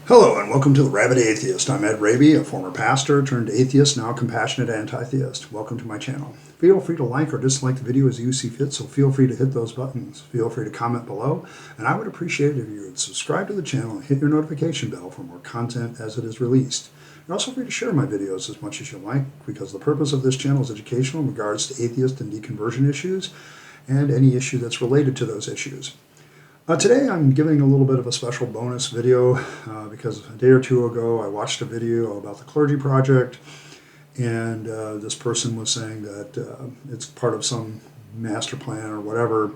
Hello and welcome to the Rabyd Atheist. I'm Rabyd, a former pastor turned atheist, now compassionate anti-theist. Welcome to my channel. Feel free to like or dislike the video as you see fit, so feel free to hit those buttons. Feel free to comment below, and I would appreciate it if you would subscribe to the channel and hit your notification bell for more content as it is released. You're also free to share my videos as much as you like, because the purpose of this channel is educational in regards to atheist and deconversion issues, and any issue that's related to those issues. Today I'm giving a little bit of a special bonus video because a day or two ago I watched a video about the Clergy Project, and this person was saying that it's part of some master plan or whatever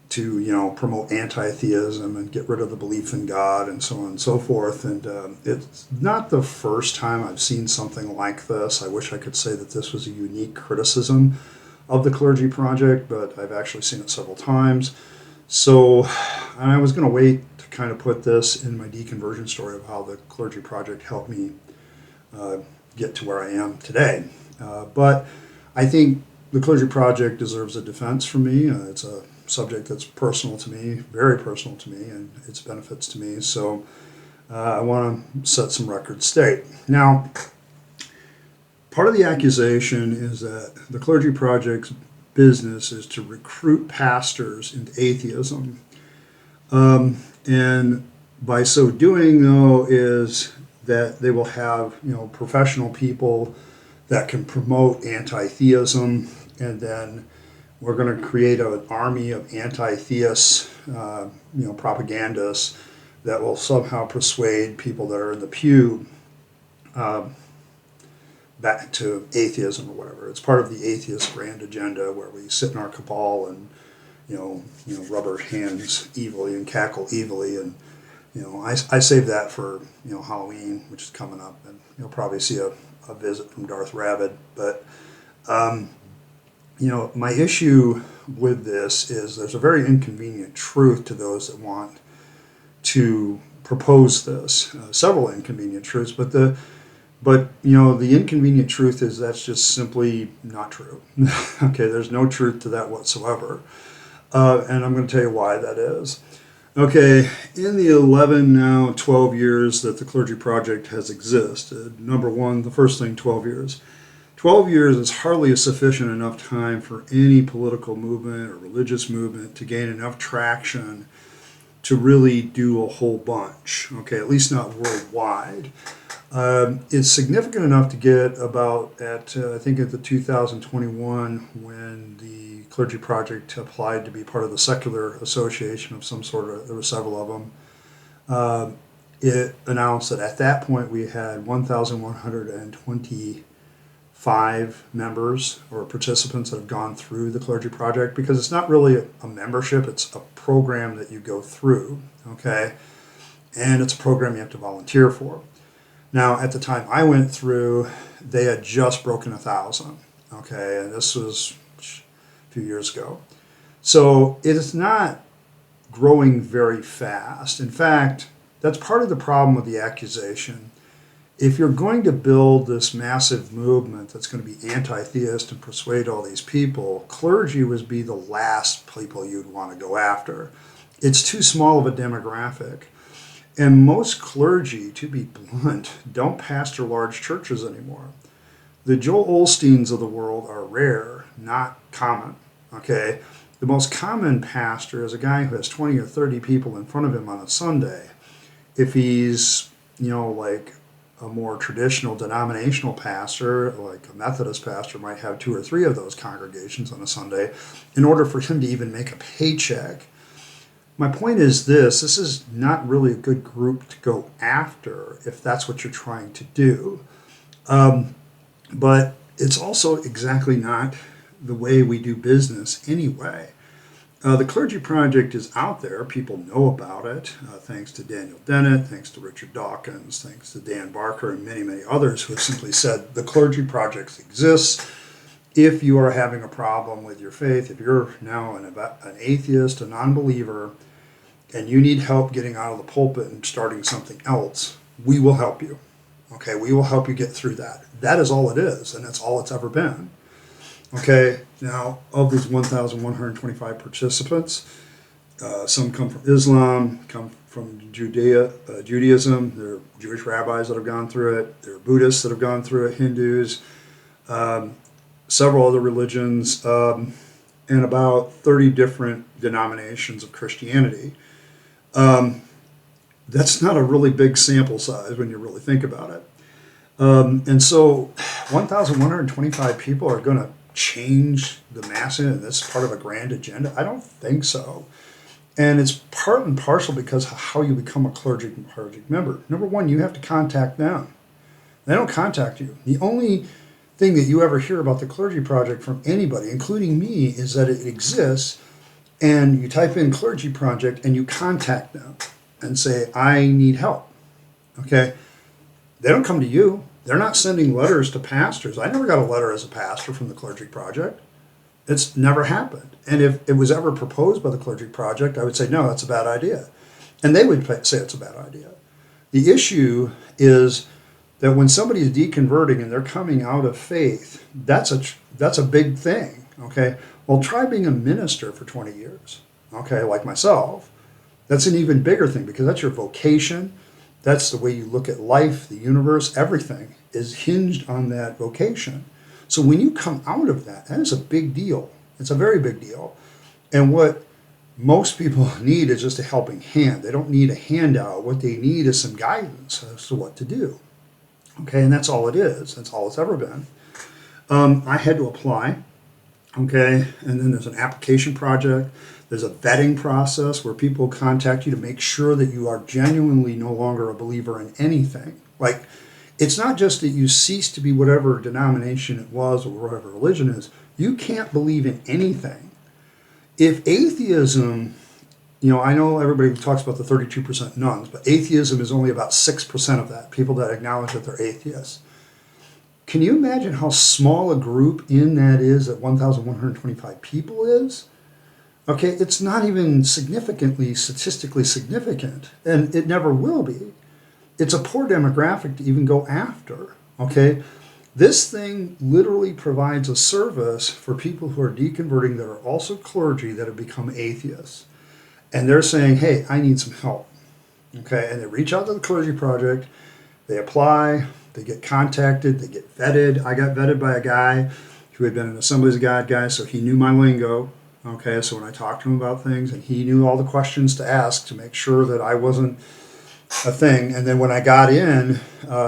to promote anti-theism and get rid of the belief in God and so on and so forth. And it's not the first time I've seen something like this. I wish I could say that this was a unique criticism of the Clergy Project, but I've actually seen it several times. So I was going to wait to kind of put this in my deconversion story of how the Clergy Project helped me get to where I am today. But I think the Clergy Project deserves a defense from me. It's a subject that's personal to me, very personal to me, and its benefits to me. So I want to set some records straight. Now, part of the accusation is that the Clergy Project's business is to recruit pastors into atheism. And by so doing, though, is that they will have professional people that can promote anti-theism, and then we're going to create an army of anti-theist propagandists that will somehow persuade people that are in the pew back to atheism or whatever. It's part of the atheist grand agenda where we sit in our cabal and rub our hands evilly and cackle evilly. And I save that for Halloween, which is coming up, and you'll probably see a visit from Darth Rabyd. But my issue with this is there's a very inconvenient truth to those that want to propose this. Several inconvenient truths, but the inconvenient truth is that's just simply not true. Okay, there's no truth to that whatsoever. And I'm going to tell you why that is. Okay, in the 12 years that the Clergy Project has existed, number one, the first thing, 12 years. 12 years is hardly a sufficient enough time for any political movement or religious movement to gain enough traction to really do a whole bunch. Okay, at least not worldwide. It's significant enough to get about I think at the 2021, when the Clergy Project applied to be part of the secular association of some sort. There were several of them. It announced that at that point we had 1,125 members or participants that have gone through the Clergy Project, because it's not really a membership, it's a program that you go through, okay? And it's a program you have to volunteer for. Now, at the time I went through, they had just broken 1,000, okay, and this was a few years ago. So it is not growing very fast. In fact, that's part of the problem with the accusation. If you're going to build this massive movement that's going to be anti-theist and persuade all these people, clergy would be the last people you'd want to go after. It's too small of a demographic. And most clergy, to be blunt, don't pastor large churches anymore. The Joel Osteens of the world are rare, not common. Okay, the most common pastor is a guy who has 20 or 30 people in front of him on a Sunday. If he's, like a more traditional denominational pastor, like a Methodist pastor, might have 2 or 3 of those congregations on a Sunday in order for him to even make a paycheck. My point is this is not really a good group to go after if that's what you're trying to do. But it's also exactly not the way we do business anyway. The Clergy Project is out there. People know about it, thanks to Daniel Dennett, thanks to Richard Dawkins, thanks to Dan Barker, and many, many others who have simply said the Clergy Project exists. If you are having a problem with your faith, if you're now an atheist, a non-believer, and you need help getting out of the pulpit and starting something else, we will help you. Okay, we will help you get through that. That is all it is, and that's all it's ever been. Okay, now of these 1,125 participants, some come from Islam, come from Judaism. There are Jewish rabbis that have gone through it. There are Buddhists that have gone through it, Hindus, several other religions, and about 30 different denominations of Christianity. That's not a really big sample size when you really think about it. And so 1,125 people are going to change the masses and this part of a grand agenda? I don't think so. And it's part and parcel because of how you become a clergy project member. Number one, you have to contact them. They don't contact you. The only thing that you ever hear about the Clergy Project from anybody, including me, is that it exists, and you type in Clergy Project and you contact them and say, I need help. Okay? They don't come to you. They're not sending letters to pastors. I never got a letter as a pastor from the Clergy Project. It's never happened. And if it was ever proposed by the Clergy Project, I would say, no, that's a bad idea. And they would say it's a bad idea. The issue is that when somebody is deconverting and they're coming out of faith, that's a big thing, okay? Well, try being a minister for 20 years, okay, like myself. That's an even bigger thing because that's your vocation. That's the way you look at life, the universe, everything is hinged on that vocation. So when you come out of that, that is a big deal. It's a very big deal. And what most people need is just a helping hand. They don't need a handout. What they need is some guidance as to what to do. Okay, and that's all it is. That's all it's ever been. I had to apply, okay, and then there's an application project. There's a vetting process where people contact you to make sure that you are genuinely no longer a believer in anything. Like, it's not just that you cease to be whatever denomination it was or whatever religion is. You can't believe in anything. If atheism, I know everybody talks about the 32% nones, but atheism is only about 6% of that, people that acknowledge that they're atheists. Can you imagine how small a group in that is that 1,125 people is? Okay, it's not even statistically significant, and it never will be. It's a poor demographic to even go after, okay? This thing literally provides a service for people who are deconverting that are also clergy that have become atheists. And they're saying, hey, I need some help, okay? And they reach out to the Clergy Project, they apply, they get contacted, they get vetted. I got vetted by a guy who had been an Assemblies of God guy, so he knew my lingo, okay? So when I talked to him about things, and he knew all the questions to ask to make sure that I wasn't a thing. And then when I got in,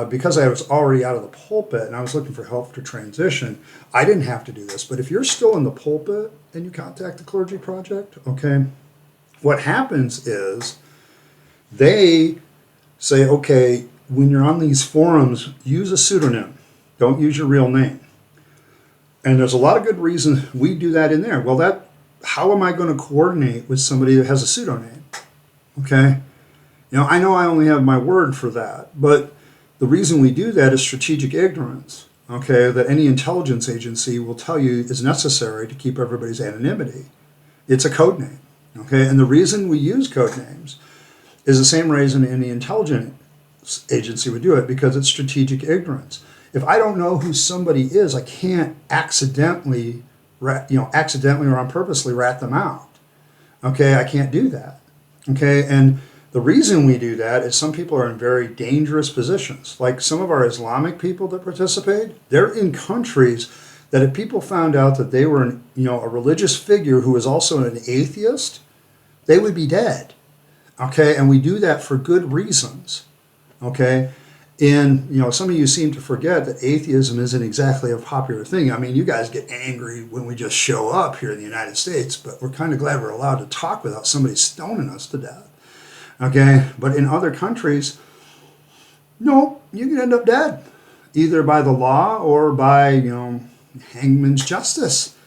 because I was already out of the pulpit and I was looking for help to transition, I didn't have to do this. But if you're still in the pulpit and you contact the Clergy Project, okay, what happens is they say, okay, when you're on these forums, use a pseudonym. Don't use your real name. And there's a lot of good reasons we do that in there. Well, how am I going to coordinate with somebody that has a pseudonym? Okay? I know I only have my word for that, but the reason we do that is strategic ignorance, okay, that any intelligence agency will tell you is necessary to keep everybody's anonymity. It's a code name, okay? And the reason we use code names is the same reason any intelligence agency would do it, because it's strategic ignorance. If I don't know who somebody is, I can't accidentally or unpurposely rat them out, okay? I can't do that, okay? And the reason we do that is some people are in very dangerous positions. Like some of our Islamic people that participate, they're in countries that if people found out that they were a religious figure who was also an atheist, they would be dead. Okay, and we do that for good reasons. Okay, and some of you seem to forget that atheism isn't exactly a popular thing. I mean, you guys get angry when we just show up here in the United States, but we're kind of glad we're allowed to talk without somebody stoning us to death. Okay, but in other countries, no, you can end up dead, either by the law or by, hangman's justice.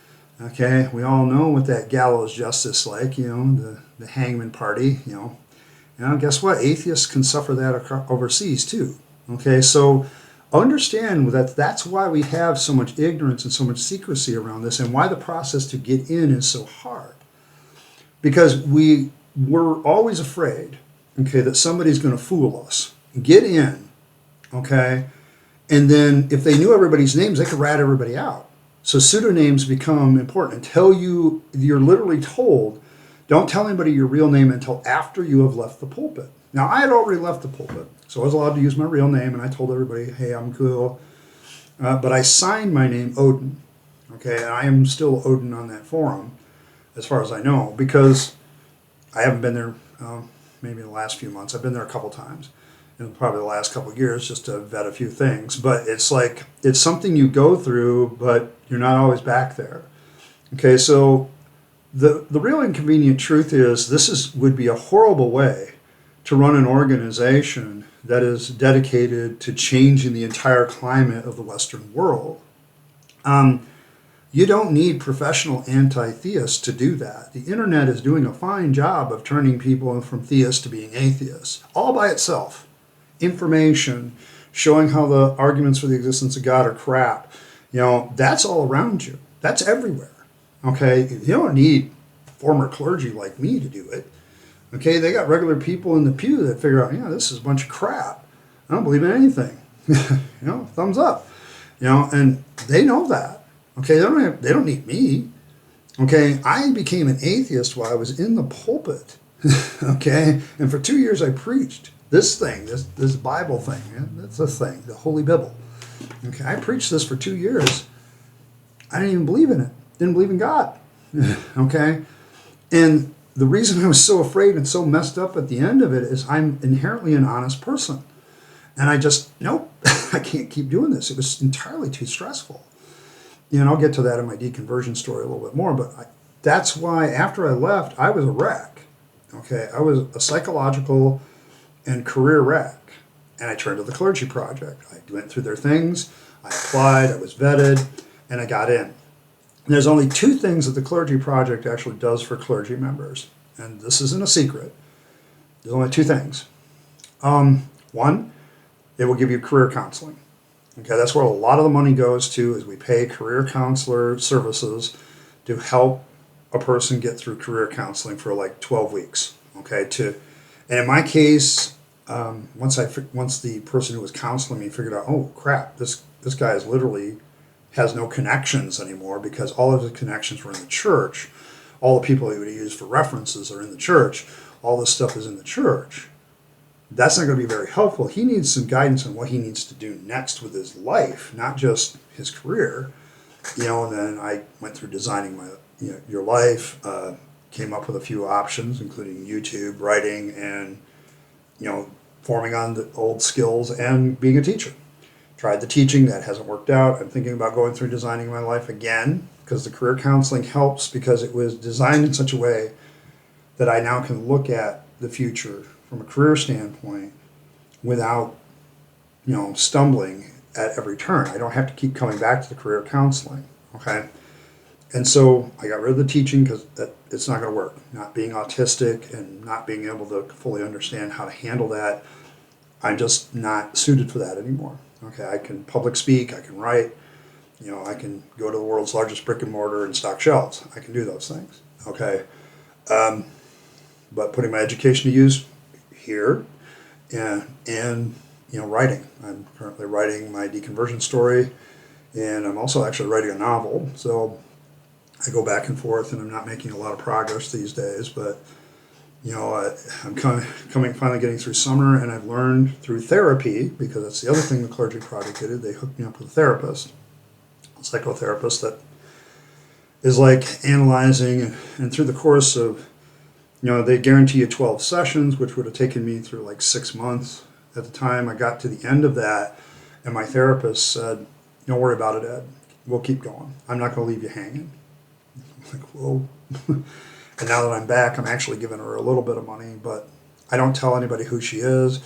Okay, we all know what that gallows justice like, the hangman party, guess what? Atheists can suffer that overseas too. Okay, so understand that that's why we have so much ignorance and so much secrecy around this, and why the process to get in is so hard. Because we're always afraid, okay, that somebody's going to fool us. Get in, okay? And then if they knew everybody's names, they could rat everybody out. So pseudonyms become important until you're literally told Don't tell anybody your real name until after you have left the pulpit. Now, I had already left the pulpit, so I was allowed to use my real name, and I told everybody, hey, I'm cool. But I signed my name Odin, okay, and I am still Odin on that forum, as far as I know, because I haven't been there maybe in the last few months. I've been there a couple times, in probably the last couple of years, just to vet a few things. But it's like, it's something you go through, but you're not always back there. Okay, so the real inconvenient truth is would be a horrible way to run an organization that is dedicated to changing the entire climate of the Western world. You don't need professional anti-theists to do that. The internet is doing a fine job of turning people from theists to being atheists, all by itself. Information, showing how the arguments for the existence of God are crap. That's all around you. That's everywhere. Okay, you don't need former clergy like me to do it. Okay, they got regular people in the pew that figure out, this is a bunch of crap. I don't believe in anything. Thumbs up. And they know that. Okay, they don't need me. Okay, I became an atheist while I was in the pulpit. Okay, and for 2 years I preached this thing, this Bible thing. That's the thing, the Holy Bible. Okay, I preached this for 2 years. I didn't even believe in it. Didn't believe in God. Okay, and the reason I was so afraid and so messed up at the end of it is I'm inherently an honest person. And I just, nope, I can't keep doing this. It was entirely too stressful. And I'll get to that in my deconversion story a little bit more, but that's why after I left, I was a wreck. Okay, I was a psychological and career wreck. And I turned to the Clergy Project. I went through their things, I applied, I was vetted, and I got in. There's only 2 things that the Clergy Project actually does for clergy members, and this isn't a secret. There's only 2 things. One, it will give you career counseling. Okay, that's where a lot of the money goes to, is we pay career counselor services to help a person get through career counseling for like 12 weeks. Okay, and in my case, once the person who was counseling me figured out, oh crap, this guy is literally has no connections anymore, because all of his connections were in the church. All the people he would use for references are in the church. All this stuff is in the church. That's not going to be very helpful. He needs some guidance on what he needs to do next with his life, not just his career. And then I went through designing my your life, came up with a few options, including YouTube, writing, and forming on the old skills and being a teacher. Tried the teaching, that hasn't worked out. I'm thinking about going through designing my life again, because the career counseling helps, because it was designed in such a way that I now can look at the future from a career standpoint without, stumbling at every turn. I don't have to keep coming back to the career counseling, okay? And so I got rid of the teaching because it's not going to work. Not being autistic and not being able to fully understand how to handle that, I'm just not suited for that anymore. Okay, I can public speak, I can write, I can go to the world's largest brick and mortar and stock shelves. I can do those things, okay? But putting my education to use here and writing. I'm currently writing my deconversion story, and I'm also actually writing a novel. So I go back and forth, and I'm not making a lot of progress these days, but I'm finally getting through summer, and I've learned through therapy, because that's the other thing the Clergy Project did. They hooked me up with a therapist, a psychotherapist that is like analyzing, and through the course of, they guarantee you 12 sessions, which would have taken me through like 6 months. At the time I got to the end of that, and my therapist said, don't worry about it, Ed. We'll keep going. I'm not going to leave you hanging. I'm like, whoa. And now that I'm back, I'm actually giving her a little bit of money, but I don't tell anybody who she is.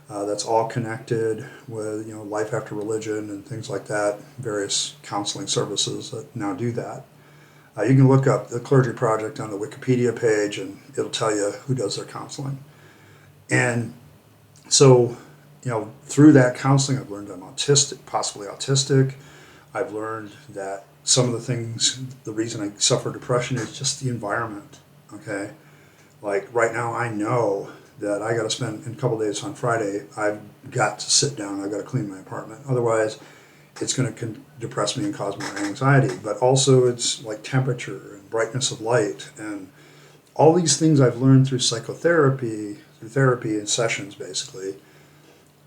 That's all connected with Life After Religion and things like that, various counseling services that now do that. You can look up the Clergy Project on the Wikipedia page, and it'll tell you who does their counseling. And so, through that counseling, I've learned I'm autistic, possibly autistic. I've learned that some of the things, the reason I suffer depression is just the environment, okay? Like right now I know that I got to spend, in a couple days on Friday, I've got to sit down, I've got to clean my apartment. Otherwise, it's going to depress me and cause more anxiety. But also it's like temperature and brightness of light and all these things I've learned through psychotherapy, through therapy and sessions basically,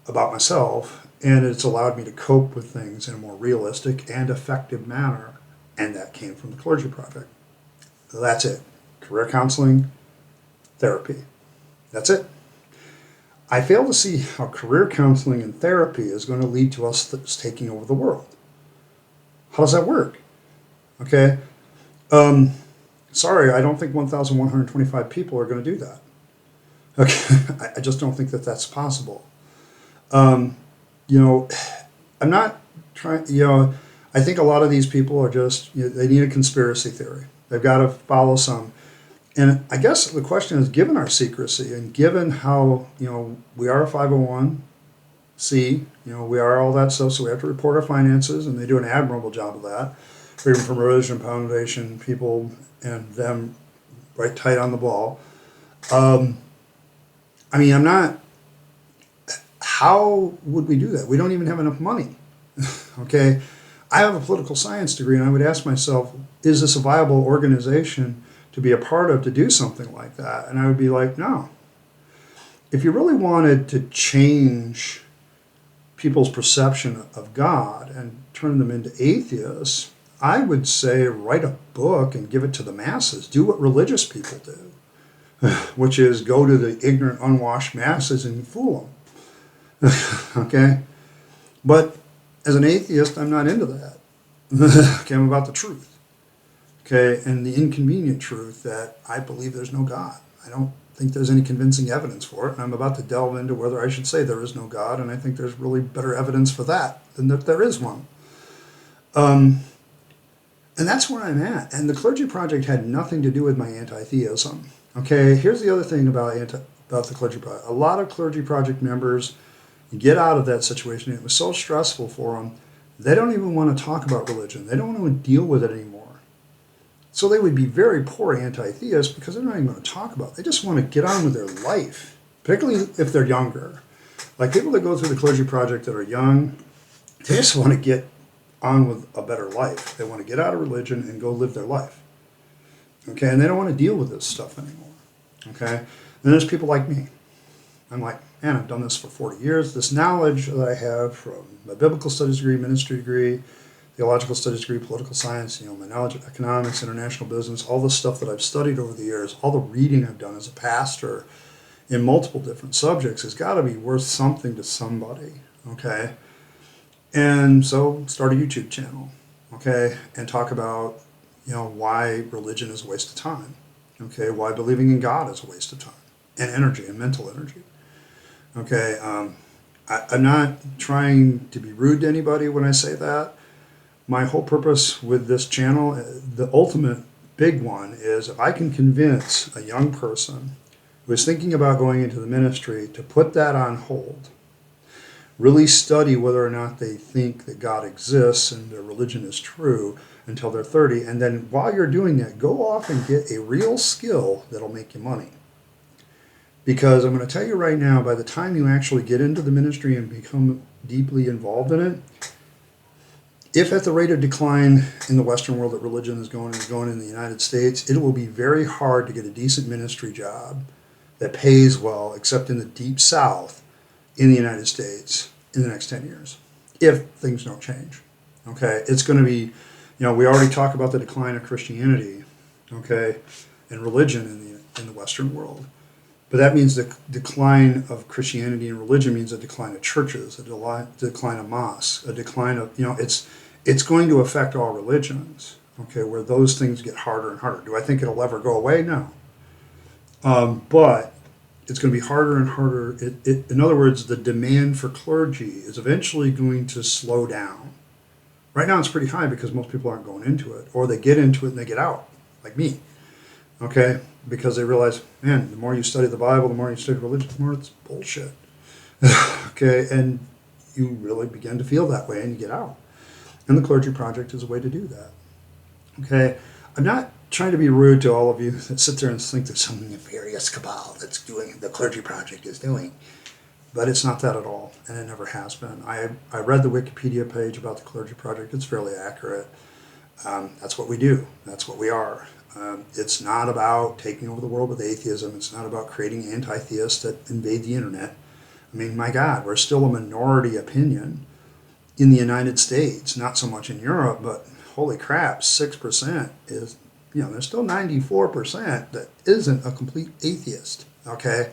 about myself, and it's allowed me to cope with things in a more realistic and effective manner. And that came from the Clergy Project. So that's it. Career counseling, therapy. That's it. I fail to see how career counseling and therapy is going to lead to us taking over the world. How does that work? Okay. Sorry, I don't think 1,125 people are going to do that. Okay. I just don't think that that's possible. I'm not trying, I think a lot of these people are just, they need a conspiracy theory. They've got to follow some. And I guess the question is, given our secrecy and given how, we are a 501c, we are all that stuff, so we have to report our finances, and they do an admirable job of that. Freedom from Religion Foundation people and them right tight on the ball. How would we do that? We don't even have enough money. Okay. I have a political science degree, and I would ask myself, is this a viable organization to be a part of to do something like that? And I would be like, no. If you really wanted to change people's perception of God and turn them into atheists, I would say write a book and give it to the masses. Do what religious people do, which is go to the ignorant, unwashed masses and fool them. Okay? But as an atheist, I'm not into that. Okay, I'm about the truth. Okay, and the inconvenient truth that I believe there's no God. I don't think there's any convincing evidence for it, and I'm about to delve into whether I should say there is no God, and I think there's really better evidence for that than that there is one. And that's where I'm at. And the Clergy Project had nothing to do with my anti-theism. Okay, here's the other thing about the Clergy Project. A lot of Clergy Project members get out of that situation. It was so stressful for them, they don't even want to talk about religion. They don't want to deal with it anymore. So they would be very poor anti-theists because they're not even going to talk about it. They just want to get on with their life, particularly if they're younger. Like people that go through the Clergy Project that are young, they just want to get on with a better life. They want to get out of religion and go live their life. Okay, and they don't want to deal with this stuff anymore. Okay, then there's people like me. I'm like, man, I've done this for 40 years. This knowledge that I have from my biblical studies degree, ministry degree, theological studies degree, political science, my knowledge of economics, international business, all the stuff that I've studied over the years, all the reading I've done as a pastor in multiple different subjects has got to be worth something to somebody. Okay. And so start a YouTube channel, okay, and talk about, why religion is a waste of time, okay, why believing in God is a waste of time and energy and mental energy, okay. I'm not trying to be rude to anybody when I say that. My whole purpose with this channel, the ultimate big one, is if I can convince a young person who is thinking about going into the ministry to put that on hold, really study whether or not they think that God exists and their religion is true until they're 30. And then while you're doing that, go off and get a real skill that'll make you money. Because I'm going to tell you right now, by the time you actually get into the ministry and become deeply involved in it, if at the rate of decline in the Western world that religion is going in the United States, it will be very hard to get a decent ministry job that pays well, except in the deep South, in the United States in the next 10 years, if things don't change. Okay, it's going to be, we already talk about the decline of Christianity, okay, and religion in the Western world. But that means the decline of Christianity and religion means a decline of churches, a decline of mosques, a decline of, it's going to affect all religions, okay, where those things get harder and harder. Do I think it'll ever go away? No. But it's going to be harder and harder. In other words, the demand for clergy is eventually going to slow down. Right now it's pretty high because most people aren't going into it, or they get into it and they get out, like me, okay? Because they realize, man, the more you study the Bible, the more you study religion, the more it's bullshit, okay? And you really begin to feel that way and you get out. And the Clergy Project is a way to do that, okay? I'm not trying to be rude to all of you that sit there and think there's some nefarious cabal that's doing the Clergy Project is doing, but it's not that at all, and it never has been. I read the Wikipedia page about the Clergy Project. It's fairly accurate. That's what we do. That's what we are. It's not about taking over the world with atheism. It's not about creating anti-theists that invade the internet. I mean, my God, we're still a minority opinion in the United States, not so much in Europe, but holy crap, 6% is, there's still 94% that isn't a complete atheist, okay?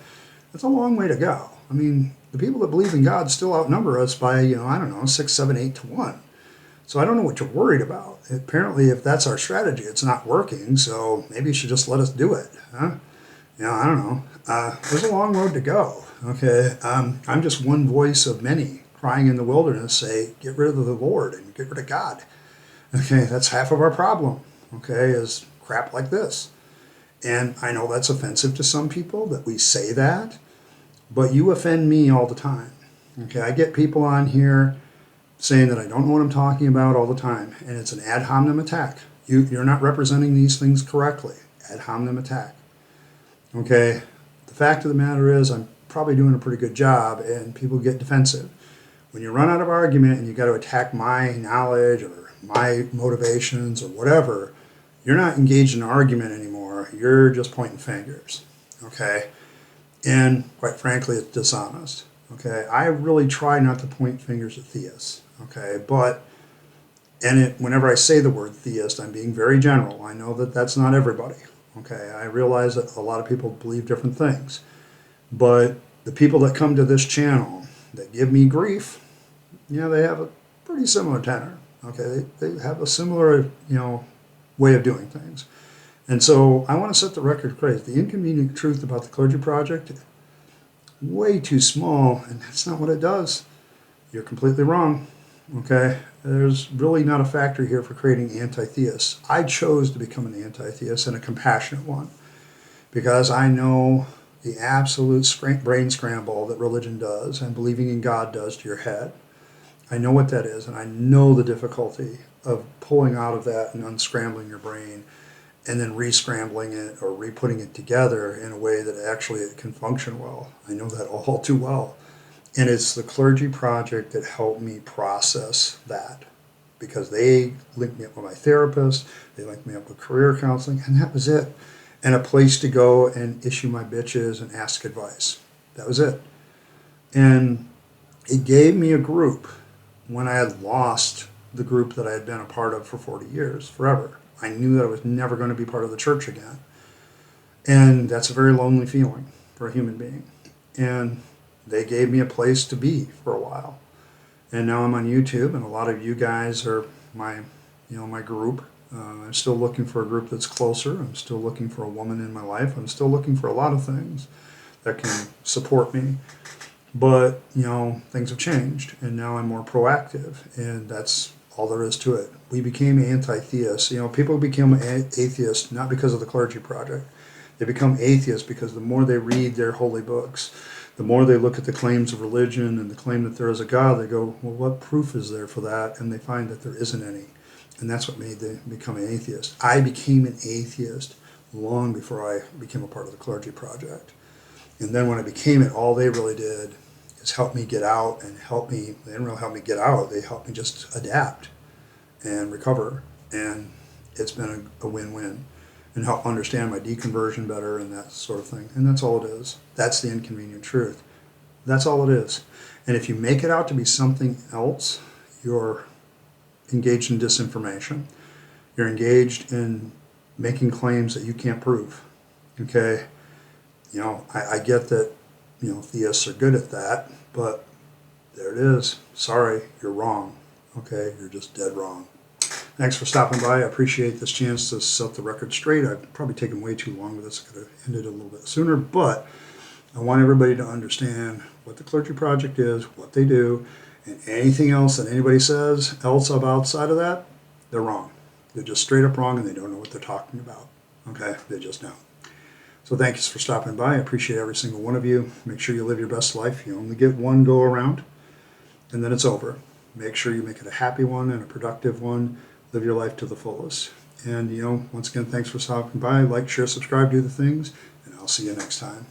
That's a long way to go. I mean, the people that believe in God still outnumber us by, I don't know, 6, 7, 8 to 1. So I don't know what you're worried about. Apparently, if that's our strategy, it's not working, so maybe you should just let us do it, huh? I don't know. There's a long road to go, okay? I'm just one voice of many crying in the wilderness, say, get rid of the Lord and get rid of God. Okay, that's half of our problem, okay, is crap like this. And I know that's offensive to some people that we say that, but you offend me all the time. Okay, I get people on here saying that I don't know what I'm talking about all the time, and it's an ad hominem attack. You're not representing these things correctly. Ad hominem attack. Okay, the fact of the matter is I'm probably doing a pretty good job, and people get defensive. When you run out of argument and you got to attack my knowledge or my motivations or whatever, you're not engaged in an argument anymore. You're just pointing fingers, okay? And quite frankly, it's dishonest, okay? I really try not to point fingers at theists, okay? But, whenever I say the word theist, I'm being very general. I know that that's not everybody, okay? I realize that a lot of people believe different things. But the people that come to this channel that give me grief, they have a pretty similar tenor, okay? They have a similar, way of doing things. And so I want to set the record straight. The inconvenient truth about the Clergy Project, way too small, and that's not what it does. You're completely wrong, okay? There's really not a factor here for creating anti-theists. I chose to become an anti-theist and a compassionate one because I know the absolute brain scramble that religion does and believing in God does to your head. I know what that is, and I know the difficulty of pulling out of that and unscrambling your brain and then re-scrambling it or re-putting it together in a way that actually it can function well. I know that all too well. And it's the Clergy Project that helped me process that because they linked me up with my therapist, they linked me up with career counseling, and that was it. And a place to go and issue my bitches and ask advice. That was it. And it gave me a group when I had lost the group that I had been a part of for 40 years, forever. I knew that I was never going to be part of the church again. And that's a very lonely feeling for a human being. And they gave me a place to be for a while. And now I'm on YouTube, and a lot of you guys are my group. I'm still looking for a group that's closer. I'm still looking for a woman in my life. I'm still looking for a lot of things that can support me. But, things have changed, and now I'm more proactive, and that's all there is to it. We became anti-theists. People become atheists not because of the Clergy Project. They become atheists because the more they read their holy books, the more they look at the claims of religion and the claim that there is a God, they go, well, what proof is there for that? And they find that there isn't any. And that's what made them become an atheist. I became an atheist long before I became a part of the Clergy Project. And then when I became it, all they really did is help me get out and help me. They didn't really help me get out. They helped me just adapt and recover. And it's been a win-win and help understand my deconversion better and that sort of thing. And that's all it is. That's the inconvenient truth. That's all it is. And if you make it out to be something else, you're engaged in disinformation. You're engaged in making claims that you can't prove. Okay? I get that, theists are good at that, but there it is. Sorry, you're wrong. Okay? You're just dead wrong. Thanks for stopping by. I appreciate this chance to set the record straight. I've probably taken way too long with this. I could have ended a little bit sooner, but I want everybody to understand what the Clergy Project is, what they do, and anything else that anybody says else outside of that, they're wrong. They're just straight up wrong, and they don't know what they're talking about. Okay? They just don't. So thanks for stopping by. I appreciate every single one of you. Make sure you live your best life. You only get one go around, and then it's over. Make sure you make it a happy one and a productive one. Live your life to the fullest. And, once again, thanks for stopping by. Like, share, subscribe, do the things, and I'll see you next time.